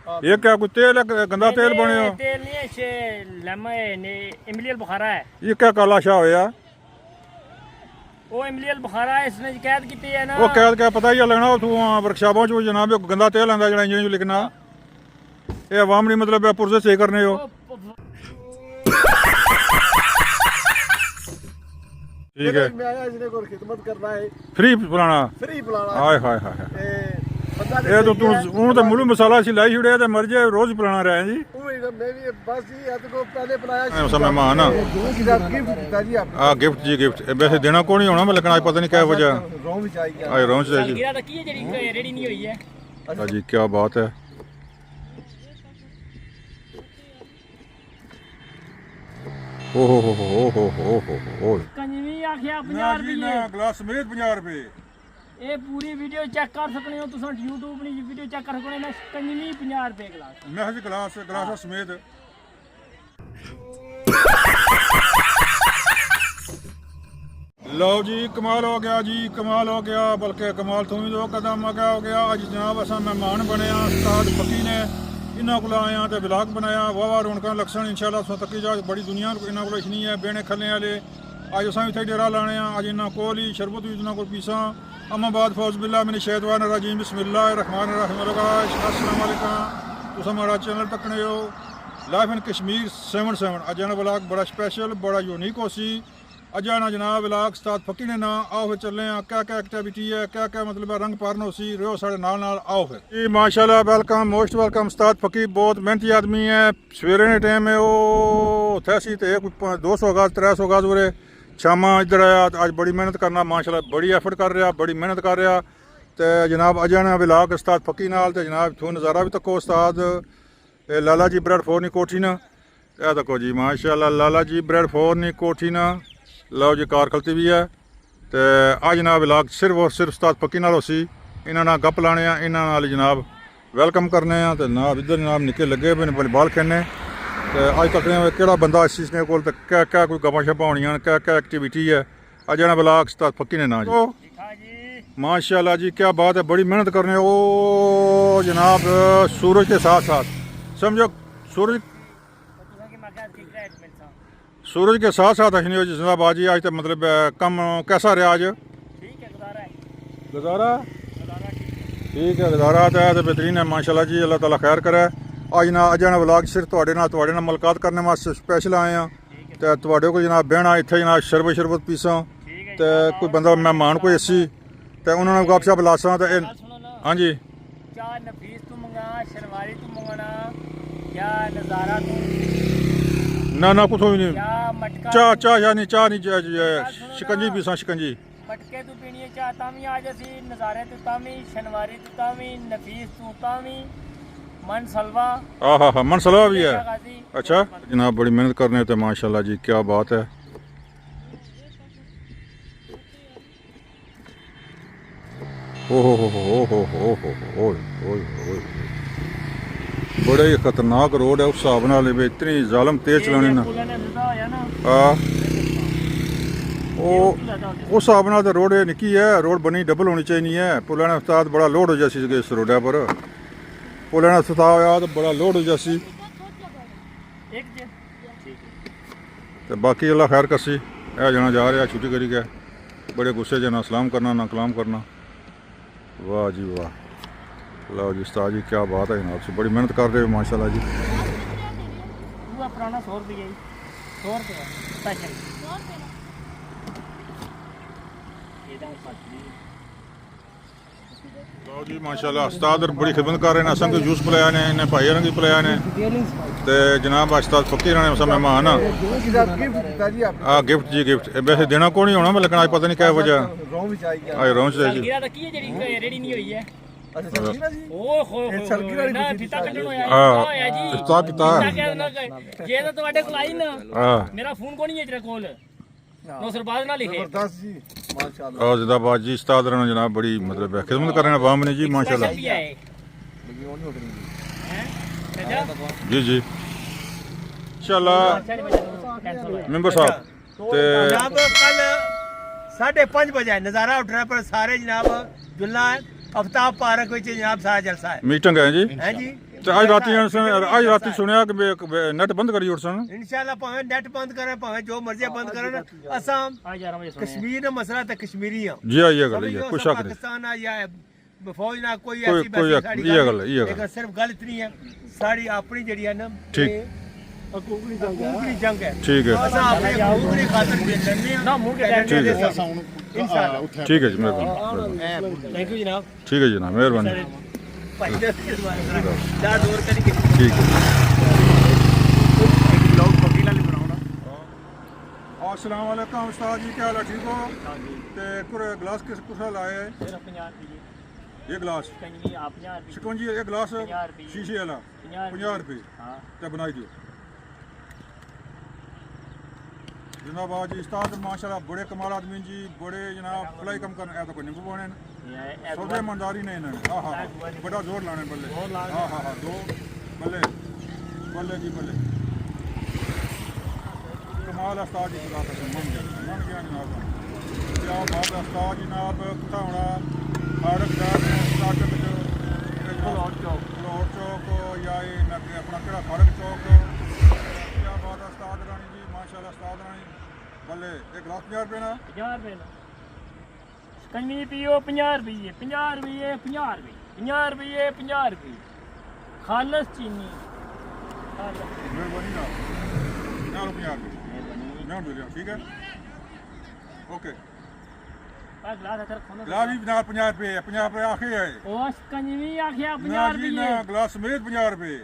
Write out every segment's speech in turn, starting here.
ये क्या कोई तेल है, गंदा तेल बने हो? तेल नहीं है, इमलियल बुखारा है। ये क्या काला शाह होया? वो इमलियल बुखारा है, इसने शिकायत की है ना। वो कैद क्या पता ही लगना तू वर्कशापों च जनाब गंदा तेल आंदा जेड़ा इंजन च लिखना ये आवाम नहीं मतलब पुरजे सही करने हो। ठीक है, मैं आया इसने को खिदमत करना है, फ्री बुलाना। फ्री बुलाना हाय हाय हाय ते बंदा ये तो तू हूं तो मुलू मसाला सी लाई छुड़िया ते मर जाए रोज बुलाना रहा जी। मैं भी बस जी आज को पहले बुलाया ऐसा मेहमान आ गिफ्ट दिता जी आपने। हाँ गिफ्ट जी गिफ्ट वैसे देना कौन ही होना मैं लेकिन आज पता नहीं क्या वजह रोम भी चाहिए आज रोज से जी। सालगिरह तक की है जेडी रेडी नहीं हुई है। हाँ जी क्या बात है। ओ हो कंजवी आखिया 50 रुपए ग्लास समेत 50 रुपए। ये पूरी वीडियो चेक कर सकते हो तुम यूट्यूब नी वीडियो चेक कर सकते हो। मैं कंजवी 50 रुपए गिलास मैं जी ग्लास ग्लास समेत। लो जी कमाल हो गया जी, कमाल हो गया, बल्कि कमाल तुम ही दो कदम आगे हो गया। अज जनाब असा मेहमान बने उस्ताद फकी ने इन्हों को आया तो ब्लॉग बनाया वाह रौनक लक्षण इंशाल्लाह सो तकी जा बड़ी दुनिया इन्हों को इछनी है बेने खलने वाले। अज असा इतने डेरा लाने अज इन्हों को ही शरबत भी इन्हों को पीसा। अम्माबाद फौज बिल्ला मिन शैतान रजीम बिस्मिल्लाहिर्रहमानिर्रहीम। अस्सलाम वालेकुम तुस हमारा चैनल तकने हो लाइफ इन कश्मीर 77। अज ना ब्लॉग बड़ा स्पेशल बड़ा यूनिक हो सी। अजा ना जनाब ब्लॉग उस्ताद फकी ने ना आओ फिर चले क्या क्या एक्टिविटी है क्या क्या मतलब है रंग पारन हो सी रहो साढ़े नाल आओ फिर जी। माशाल्लाह वेलकम मोस्ट वेलकम। उस्ताद फकी बहुत मेहनती आदमी है। सवेरे ने टाइम है वो उत्थे सी ते 200 गज 300 गज उरे शामा इधर आया अज बड़ी मेहनत करना माशाल्लाह बड़ी एफर्ट कर रहा बड़ी मेहनत कर रहा तो जनाब अजा ने ब्लॉग उस्ताद फकी नाल ते जनाब थोड़ा नज़ारा भी तको उस्ताद लाला जी ब्रेड फोरनी कोठी ना यह तको जी माशाल्लाह लाला जी ब्रेड फोरनी कोठी ना। लो जी कार खलती भी है तो अज जनाब ब्लॉग सिर्फ और सिर्फ उस्ताद फकी नाल होसी इन्होंने गप लाने इन्होंने जनाब वेलकम करने तो जनाब इधर जनाब निके लगे पे बाल खेलने तो अज तक कि बंदा इस चीज़ को क्या क्या कोई गप्पां शप्पां होनियां क्या क्या एक्टिविटी है अज ना ब्लॉग उस्ताद फकी ने ना जी। माशाल्लाह जी क्या बात है बड़ी मेहनत करने ओ जनाब सूरज के साथ साथ समझो सूरज के साथ साथ अखनी जनाब आज आज तो मतलब कम कैसा रहा आज? गुजारा ठीक है गुजारा तो है तो बेहतरीन है माशाल्लाह जी अल्लाह ताला खैर करे। अज ना अज ना ब्लॉग सिर्फ थोड़े नाल मुलाकात करने वास्ते स्पेशल आए हैं तो थोड़े को जनाब बहना इतने जनाब शरबत पीसा तो कोई बंदा मेहमान कोई असी तो उन्होंने गपशप लासा तो हाँ जी ना ना कुछ भी नहीं चाह चाह या नहीं चाह नहीं शिकंजी पीसा शिकंजी मटके तू पीनी है चाह तामी आज असी नज़ारे तू तामी शनवारी तू तामी नफीस तू तामी मन सलवा हाँ हाँ मन सलवा भी है। अच्छा जनाब बड़ी मेहनत करने तो माशाल्लाह जी क्या बात है। ओहो बड़ा ही खतरनाक रोड है उस हिसाब नाल इतनी जालम तेज चलाने ना हाँ उस हिसाब नाल तो रोड निक्की है रोड बनी डबल होनी चाहिए है। पुल ने उस्ताद बड़ा लोड हो जासी इस रोड पर पुल ने उस्ताद आया तो बड़ा लोड हो जासी तो बाकी अल्लाह खैर कसी है जना जा रहा छुट्टी करी गया बड़े गुस्से च ना सलाम करना ना कलाम करना। वाह जी वाह लो जी उस्ताद जी क्या बात है जनाब से बड़ी मेहनत कर रहे हो माशाल्लाह जी। पुराना 100 रुपये 100 रुपये स्पेशल लो जी माशाल्लाह उस्ताद बड़ी खिदमत कर रहे हैं असंग जूस पिलाया ने इन्हें भाई रंगी पिलाया ने तो जनाब उस्ताद फकीर ने मेहमान हाँ गिफ्ट जी गिफ्ट वैसे देना कौन ही होना मैं लेकिन आज पता नहीं क्या वजह रोम भी चाहिए आज रोज से जी। सालगिरह तक की है जेडी रेडी नहीं हुई है। अच्छा सलगिरह जी ओहो ना पिता कटण होया जी उस्ताद पिता जे तो ਤੁਹਾਡੇ ਕੋਲ ਆਈ ਨਾ हाँ मेरा फोन को नहीं है तेरे कोल नौसरबाज ना लिखे जबरदस्त जी माशाल्लाह और जिंदाबाद जी उस्ताद ने जनाब बड़ी मतलब खिदमत कर रहे हैं आवाम ने जी माशाल्लाह जी जी इंशाल्लाह मेंबर साहब ते जनाब कल 5:30 बजे नज़ारा उठ रहा पर सारे जनाब जुलना आफ्ताब पार्क में जनाब सारा जलसा है मीटिंग है जी हैं जी ਤੇ ਅੱਜ ਰਾਤੀ ਸੁਣਿਆ ਕਿ ਨੈਟ ਬੰਦ ਕਰੀ ਉਰਸਨ इंशाल्लाह भावे नेट बंद करें भावे जो मर्जी बंद करें असा आज 11 बजे सुने कश्मीर का मसला तो कश्मीरी हैं जी हाँ ये गल है समझ कुछ लो, शक नहीं पाकिस्तान आ या फौज ना कोई कोई- ऐसी कोई वैसी एक- साड़ी ये गल गल है, ये गल। लेकिन सिर्फ गल इतनी है साड़ी अपनी जड़ी है ना ठीक। हकूकी जंग है ठीक है असा अपने हकूक की खातिर लड़ने हैं ना मुंह के ठीक है इंशाल्लाह ठीक है जी मेहरबानी थैंक यू जनाब ठीक है जनाब मेहरबानी भाई जा दूर करी ठीक है लोग फकीला नहीं बनाओ ना अस्सलाम वालेकुम उस्ताद जी क्या हाल है ठीक हो ते कुरे गिलास किस कुसा लाए है सिर्फ 50 रुपये ये गिलास कंजवी आप 50 रुपये शिकंजी ये गिलास 50 रुपये। शीशे वाला 50 रुपये हाँ ते बनाई दियो जनाब आज जी उस्ताद माशाल्लाह बड़े कमाल आदमी जी बड़े जनाब फलाई कम करने तो कोई नींबू बने ये सौदे ईमानदारी नहीं इन्होंने हाँ हाँ बड़ा जोर लाने बल्ले जोर लाने। हाँ हाँ हाँ दो बल्ले बल्ले जी बल्ले कमाल उस्ताद जी खुदा कसम मन गया जनाब क्या बात है उस्ताद जनाब कितना होना फारक साहब ने स्टार्टअप फ्लोर चौक। फ्लोर चौक या ये अपना केड़ा फारक चौक क्या बात है उस्ताद रानी जी माशाल्लाह उस्ताद रानी बल्ले एक गिलास 50 रुपये ना 50 रुपये ना कंजवी पियो 50 रुपये 50 रुपये 50 रुपये 50 रुपये 50 रुपये खालस चीनी खालस मेहरबानी ना 50 रुपये मेहरबानी मैं दे दिया ठीक है ओके आ गिलास अगर खोलो गिलास भी ना 50 रुपये 50 रुपये आखे है ओस कंजवी आखिया ना 50 जी ना रुपये गिलास समेत 50 रुपये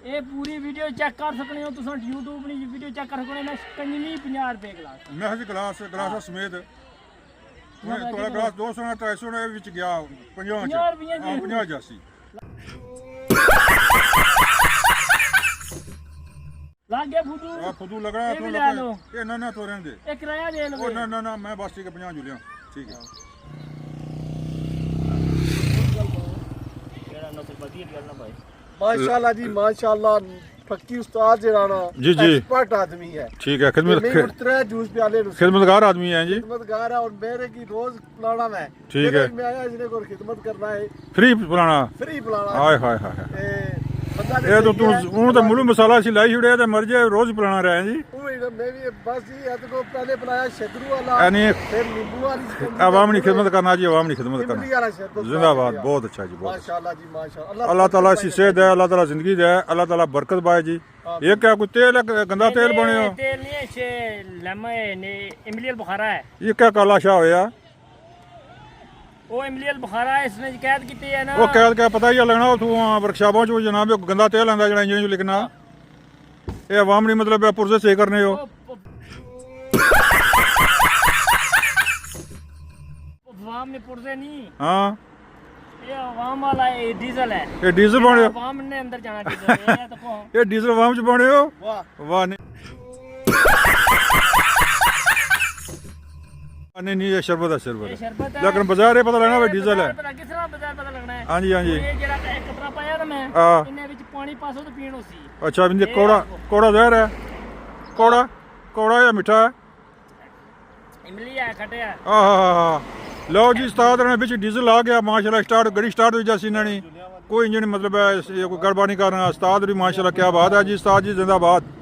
ਇਹ ਪੂਰੀ ਵੀਡੀਓ ਚੈੱਕ ਕਰ ਸਕਣੇ ਹੋ ਤੁਸੀਂ YouTube ਦੀ ਵੀਡੀਓ ਚੈੱਕ ਕਰ ਸਕਣੇ ਹੋ ਕੰਜਵੀ 50 ਰੁਪਏ ਗਲਾਸ मैं हज गिलास समेत थोड़ा गिलास 200 ना 250 ने विच गया 50 50 रुपये हाँ 50 जासी ਲੱਗ ਗਿਆ ਫੁੱਦੂ आ फुदू लग रहा है ये तो भी ले लो। ये ना ना तो रहने दे ਇਹ ਕਿਰਾਇਆ ਦੇ ओ ਲਵੇ ना ना ना मैं बस ठीक है 50 जुलिया ठीक है ਜਿਹੜਾ ਨੌਕਰ ਵਧੀਆ ਗੱਲ ਨਾ ਭਾਈ माशाल्लाह जी माशाल्लाह फकी उस्ताद जराना जी, जी। एक्सपर्ट आदमी है ठीक है नहीं उतरा है जूस प्याले नु खिदमतगार आदमी हैं जी खिदमतगार है और मेरे की रोज पिलाना है ठीक है। मैं आया इसने को खिदमत करना है फ्री बुलाना फ्री पिलाना हाय हाय हाय ते बंदा ये तो तू हूं तो मुलू मसाला सी लाई छुड़िया ते मर जाए रोज पिलाना रहे जी मैं भी बस ये है तो पहले पिलाया शदरू वाला यानी फिर नींबू वाली आवाम की खिदमत करना जी आवाम की खिदमत इमली करना वाला शरबत जिंदाबाद बहुत अच्छा जी बहुत माशाल्लाह जी माशाल्लाह अल्लाह ताला सी सेहत दे अल्लाह ताला जिंदगी दे अल्लाह ताला बरकत पाए जी ये क्या कोई तेल है गंदा तेल बने हो तेल नहीं है छे लेमन ने इमलील बुखारा है ये क्या काला शाह होया ਉਹ ਇਮਲੀਅਲ ਬੁਖਾਰਾ ਇਸਨੇ ਸ਼ਿਕਾਇਤ ਕੀਤੀ ਹੈ ਨਾ ਉਹ ਕਹਿ ਕੇ ਪਤਾ ਹੀ ਲੱਗਣਾ ਤੂੰ ਵਰਕਸ਼ਾਪਾਂ ਚ ਜਨਾਬ ਇਹ ਗੰਦਾ ਤੇਲ ਆਂਦਾ ਜਿਹੜਾ ਇੰਜਨ ਚ ਲਿਖਣਾ ਇਹ ਆਵਾਮ ਨਹੀਂ ਮਤਲਬ ਹੈ ਪੁਰਜ਼ੇ ਸਹੀ ਕਰਨੇ ਹੋ ਆਵਾਮ ਨੇ ਪੁਰਜ਼ੇ ਨਹੀਂ ਹਾਂ ਇਹ ਆਵਾਮ ਵਾਲਾ ਇਹ ਡੀਜ਼ਲ ਹੈ ਇਹ ਡੀਜ਼ਲ ਬਣੇ ਹੋ ਆਵਾਮ ਨੇ ਅੰਦਰ ਜਾਣਾ ਡੀਜ਼ਲ ਇਹ ਦੇਖੋ ਇਹ ਡੀਜ਼ਲ ਆਵਾਮ ਚ ਬਣੇ ਹੋ वाह ਵਾਹ ਨਹੀਂ नहीं नहीं ये शरबत है ਇਹ शरबत है ਸ਼ਰਬਤ ਹੈ लेकिन बाजार ये पता लगना भाई डीजल है ਪਤਾ ਕਿਸ ਤਰ੍ਹਾਂ ਬਾਜ਼ਾਰ ਪਤਾ ਲੱਗਣਾ ਹੈ हाँ जी हाँ जी ਇਹ ਜਿਹੜਾ ਇੱਕ ਕਤਰਾ ਪਾਇਆ ਨਾ ਮੈਂ ਹਾਂ। ਇਹਨੇ ਵਿੱਚ ਪਾਣੀ ਪਾਸੋ ਤੇ ਪੀਣੋ ਸੀ अच्छा इनके कोड़ा कोड़ा जहर है कोड़ा कोड़ा या मीठा है इमली है खटिया आहा लो जी उस्ताद ने बिच डीजल आ गया माशाल्लाह स्टार्ट गड़ी स्टार्ट हुई जैसी इन्होंने कोई इंजन मतलब है ये कोई गड़बड़ नहीं करना उस्ताद भी माशाल्लाह क्या बात है जी उस्ताद जी जिंदाबाद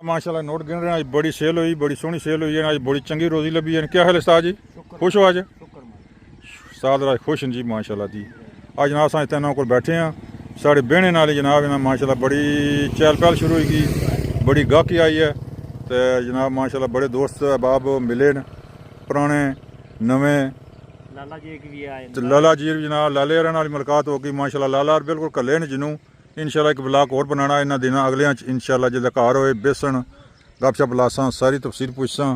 माशाल्लाह नोट गिन रहे हैं आज बड़ी सेल हुई बड़ी सोहनी सेल हुई है आज बड़ी चंगी रोजी लभी है क्या हाल है उस्ताद जी खुश हो आज उस्ताद आज खुश हैं जी माशाल्लाह जी आज जनाब अस इतने कोल बैठे हैं साढ़े बहने नाल जनाब इन्हें माशाल्लाह बड़ी चहल पहल शुरू होगी बड़ी गाहकी आई है तो जनाब माशाल्लाह बड़े दोस्त अहबाब मिले न पुराने नवे लाला जी की भी आए तो लाला जी जनाब लाले होरें नाल मुलाकात हो गई माशाल्लाह लाला बिल्कुल कल्ले न जिन्हों इंशाल्लाह एक ब्लाक और बनाना इन्होंने दिन अगलियां इंशाल्लाह जिसले घर होए बेसन गपशप लासां सारी तफसील पुछसां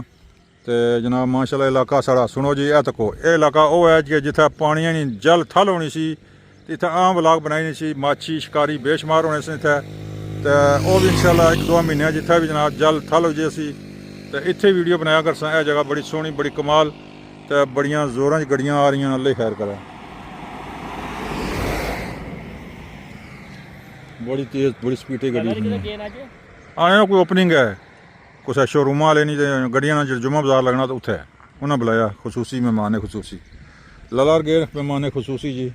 तो जनाब माशाल्लाह इलाका साढ़ा सुनो जी ए तको ये इलाका वो है कि जिथे पानी नहीं जल थल होनी सी इत्थे आम ब्लाक बनाई नहीं सी माछी शिकारी बेशुमार होने से इत्थे तो वह भी इंशाल्लाह एक दो महीने जिथे भी जनाब जल थल हो जाए सी तो इत्थे वीडियो बनाया करसां यह जगह बड़ी सोहनी बड़ी कमाल तो बड़ियां जोरां च गड्डियां आ रही अल्लाह खैर करे बड़ी तेज बड़ी स्पीड गड्डी आने कोई ओपनिंग है कुछ शोरूम वाले नहीं गड्डियां जुम्मा बाजार लगना तो उत्थे ਉਹਨਾਂ ਬੁਲਾਇਆ ਖਸੂਸੀ ਮਹਿਮਾਨ ਖਸੂਸੀ ਲਲਾਰ ਗੇਰ ਮਹਿਮਾਨ ਖਸੂਸੀ ਜੀ